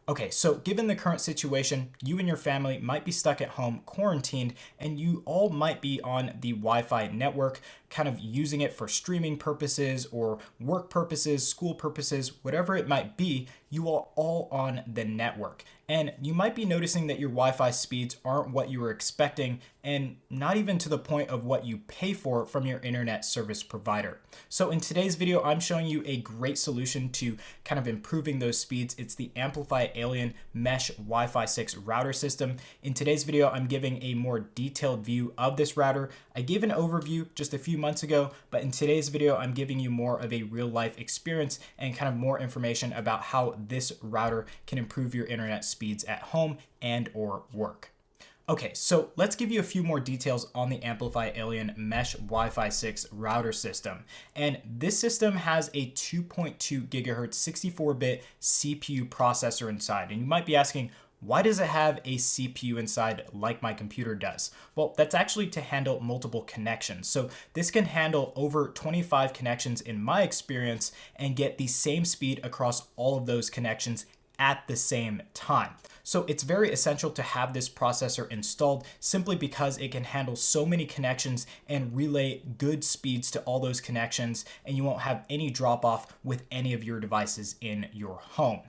Okay, so given the current situation, you and your family might be stuck at home quarantined, and you all might be on the Wi Fi network, kind of using it for streaming purposes or work purposes, school purposes, whatever it might be. You are all on the network. And you might be noticing that your Wi Fi speeds aren't what you were expecting, and not even to the point of what you pay for from your internet service provider. So, in today's video, I'm showing you a great solution to kind of improving those speeds. It's the AmpliFi Alien Mesh Wi-Fi 6 router system. In today's video, I'm giving a more detailed view of this router. I gave an overview just a few months ago, but in today's video, I'm giving you more of a real life experience and kind of more information about how this router can improve your internet speeds at home and or work. Okay, so let's give you a few more details on the AmpliFi Alien Mesh Wi-Fi 6 router system. And this system has a 2.2 gigahertz 64-bit CPU processor inside. And you might be asking, why does it have a CPU inside like my computer does? Well, that's actually to handle multiple connections. So this can handle over 25 connections in my experience and get the same speed across all of those connections at the same time. So it's very essential to have this processor installed simply because it can handle so many connections and relay good speeds to all those connections, and you won't have any drop off with any of your devices in your home.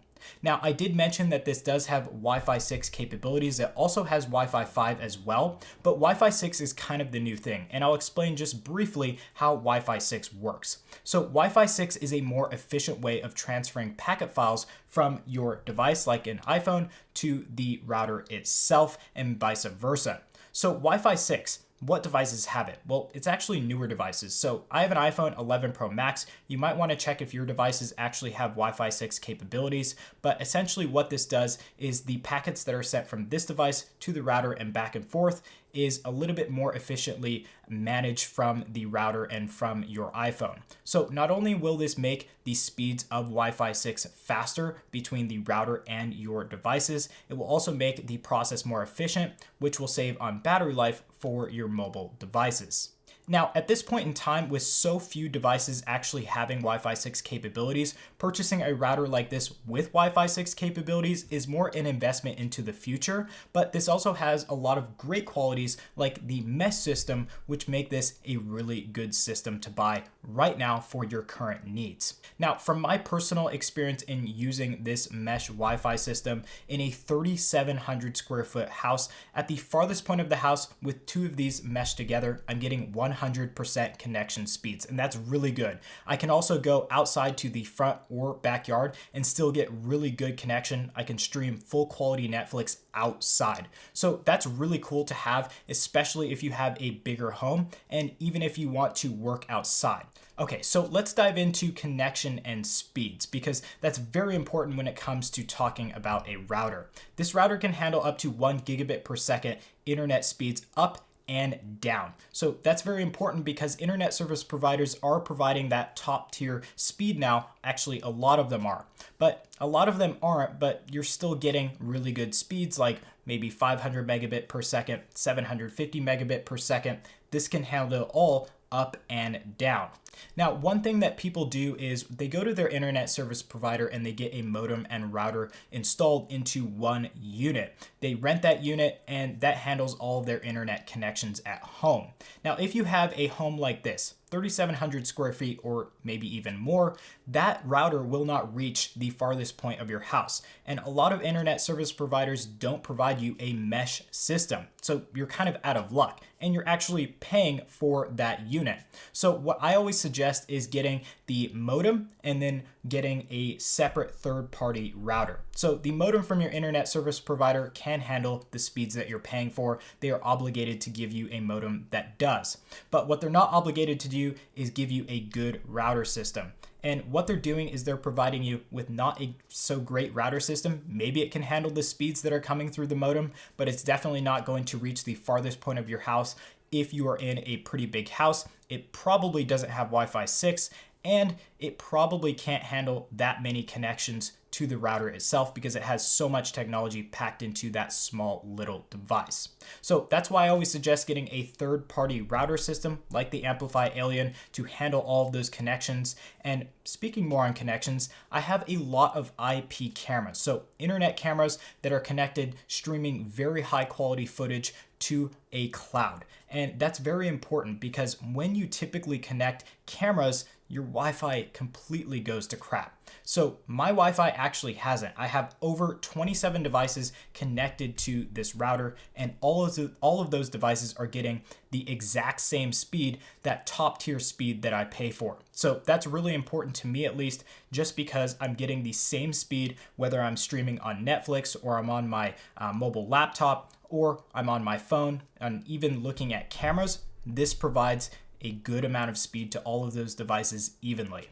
Now, I did mention that this does have Wi-Fi 6 capabilities. It also has Wi-Fi 5 as well, but Wi-Fi 6 is kind of the new thing, and I'll explain just briefly how Wi-Fi 6 works. So Wi-Fi 6 is a more efficient way of transferring packet files from your device, like an iPhone, to the router itself and vice versa. So Wi-Fi 6, what devices have it? Well, it's actually newer devices. So I have an iPhone 11 Pro Max. You might want to check if your devices actually have Wi-Fi 6 capabilities, but essentially what this does is the packets that are sent from this device to the router and back and forth is a little bit more efficiently managed from the router and from your iPhone. So not only will this make the speeds of Wi-Fi 6 faster between the router and your devices, it will also make the process more efficient, which will save on battery life for your mobile devices. Now, at this point in time, with so few devices actually having Wi-Fi 6 capabilities, purchasing a router like this with Wi-Fi 6 capabilities is more an investment into the future, but this also has a lot of great qualities like the mesh system, which make this a really good system to buy right now for your current needs. Now, from my personal experience in using this mesh Wi-Fi system in a 3,700 square foot house, at the farthest point of the house with two of these meshed together, I'm getting 100% connection speeds, and that's really good. I can also go outside to the front or backyard and still get really good connection. I can stream full quality Netflix outside. So that's really cool to have, especially if you have a bigger home and even if you want to work outside. Okay, so let's dive into connection and speeds because that's very important when it comes to talking about a router. This router can handle up to 1 gigabit per second internet speeds up and down. So that's very important because internet service providers are providing that top tier speed now. Actually, a lot of them are, but a lot of them aren't, but you're still getting really good speeds like maybe 500 megabit per second, 750 megabit per second. This can handle all up and down. Now, one thing that people do is they go to their internet service provider and they get a modem and router installed into one unit. They rent that unit and that handles all of their internet connections at home. Now, if you have a home like this, 3,700 square feet or maybe even more, that router will not reach the farthest point of your house. And a lot of internet service providers don't provide you a mesh system. So you're kind of out of luck and you're actually paying for that unit. So what I always suggest is getting the modem and then getting a separate third-party router. So the modem from your internet service provider can handle the speeds that you're paying for. They are obligated to give you a modem that does. But what they're not obligated to do is give you a good router system. And what they're doing is they're providing you with not a so great router system. Maybe it can handle the speeds that are coming through the modem, but it's definitely not going to reach the farthest point of your house. If you are in a pretty big house, it probably doesn't have Wi-Fi 6, and it probably can't handle that many connections to the router itself because it has so much technology packed into that small little device. So that's why I always suggest getting a third-party router system like the AmpliFi Alien to handle all of those connections. And speaking more on connections, I have a lot of IP cameras, so internet cameras that are connected, streaming very high quality footage to a cloud. And that's very important because when you typically connect cameras, your Wi-Fi completely goes to crap. So my Wi-Fi actually hasn't. I have over 27 devices connected to this router, and all of those devices are getting the exact same speed, that top tier speed that I pay for. So that's really important to me, at least, just because I'm getting the same speed whether I'm streaming on Netflix or I'm on my mobile laptop or I'm on my phone and even looking at cameras. This provides a good amount of speed to all of those devices evenly.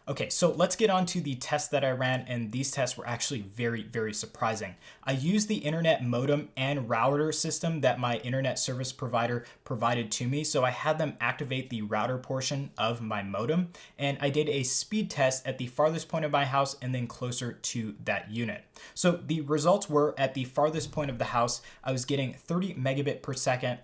Okay, so let's get on to the tests that I ran, and these tests were actually very, very surprising. I used the internet modem and router system that my internet service provider provided to me, so I had them activate the router portion of my modem, and I did a speed test at the farthest point of my house and then closer to that unit. So the results were, at the farthest point of the house, I was getting 30 megabit per second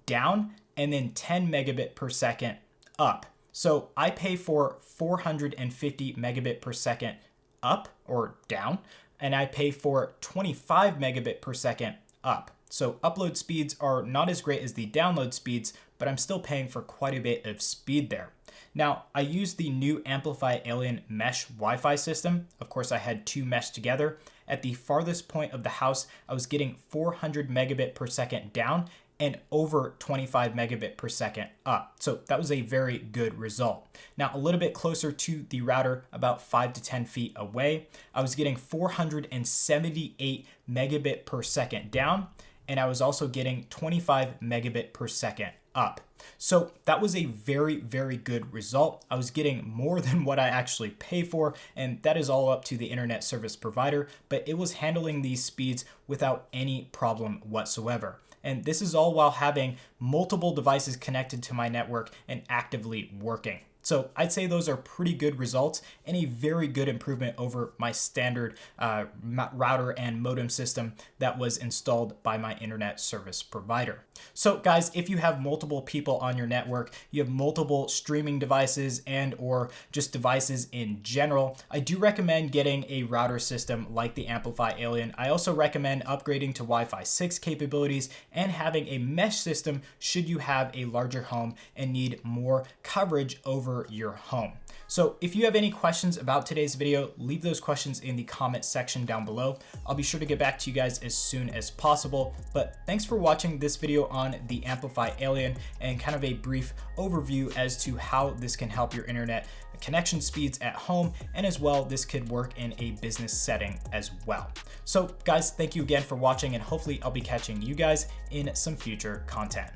down and then 10 megabit per second up. So I pay for 450 megabit per second up or down, and I pay for 25 megabit per second up. So upload speeds are not as great as the download speeds, but I'm still paying for quite a bit of speed there. Now, I used the new AmpliFi Alien mesh Wi-Fi system. Of course, I had two meshed together. At the farthest point of the house, I was getting 400 megabit per second down and over 25 megabit per second up. So that was a very good result. Now, a little bit closer to the router, about 5 to 10 feet away, I was getting 478 megabit per second down, and I was also getting 25 megabit per second up. So that was a very, very good result. I was getting more than what I actually pay for, and that is all up to the internet service provider, but it was handling these speeds without any problem whatsoever. And this is all while having multiple devices connected to my network and actively working. So I'd say those are pretty good results and a very good improvement over my standard router and modem system that was installed by my internet service provider. So guys, if you have multiple people on your network, you have multiple streaming devices and or just devices in general, I do recommend getting a router system like the AmpliFi Alien. I also recommend upgrading to Wi-Fi 6 capabilities and having a mesh system should you have a larger home and need more coverage over your home. So if you have any questions about today's video, leave those questions in the comment section down below. I'll be sure to get back to you guys as soon as possible. But thanks for watching this video on the AmpliFi Alien and kind of a brief overview as to how this can help your internet connection speeds at home, and as well, this could work in a business setting as well. So guys, thank you again for watching, and hopefully I'll be catching you guys in some future content.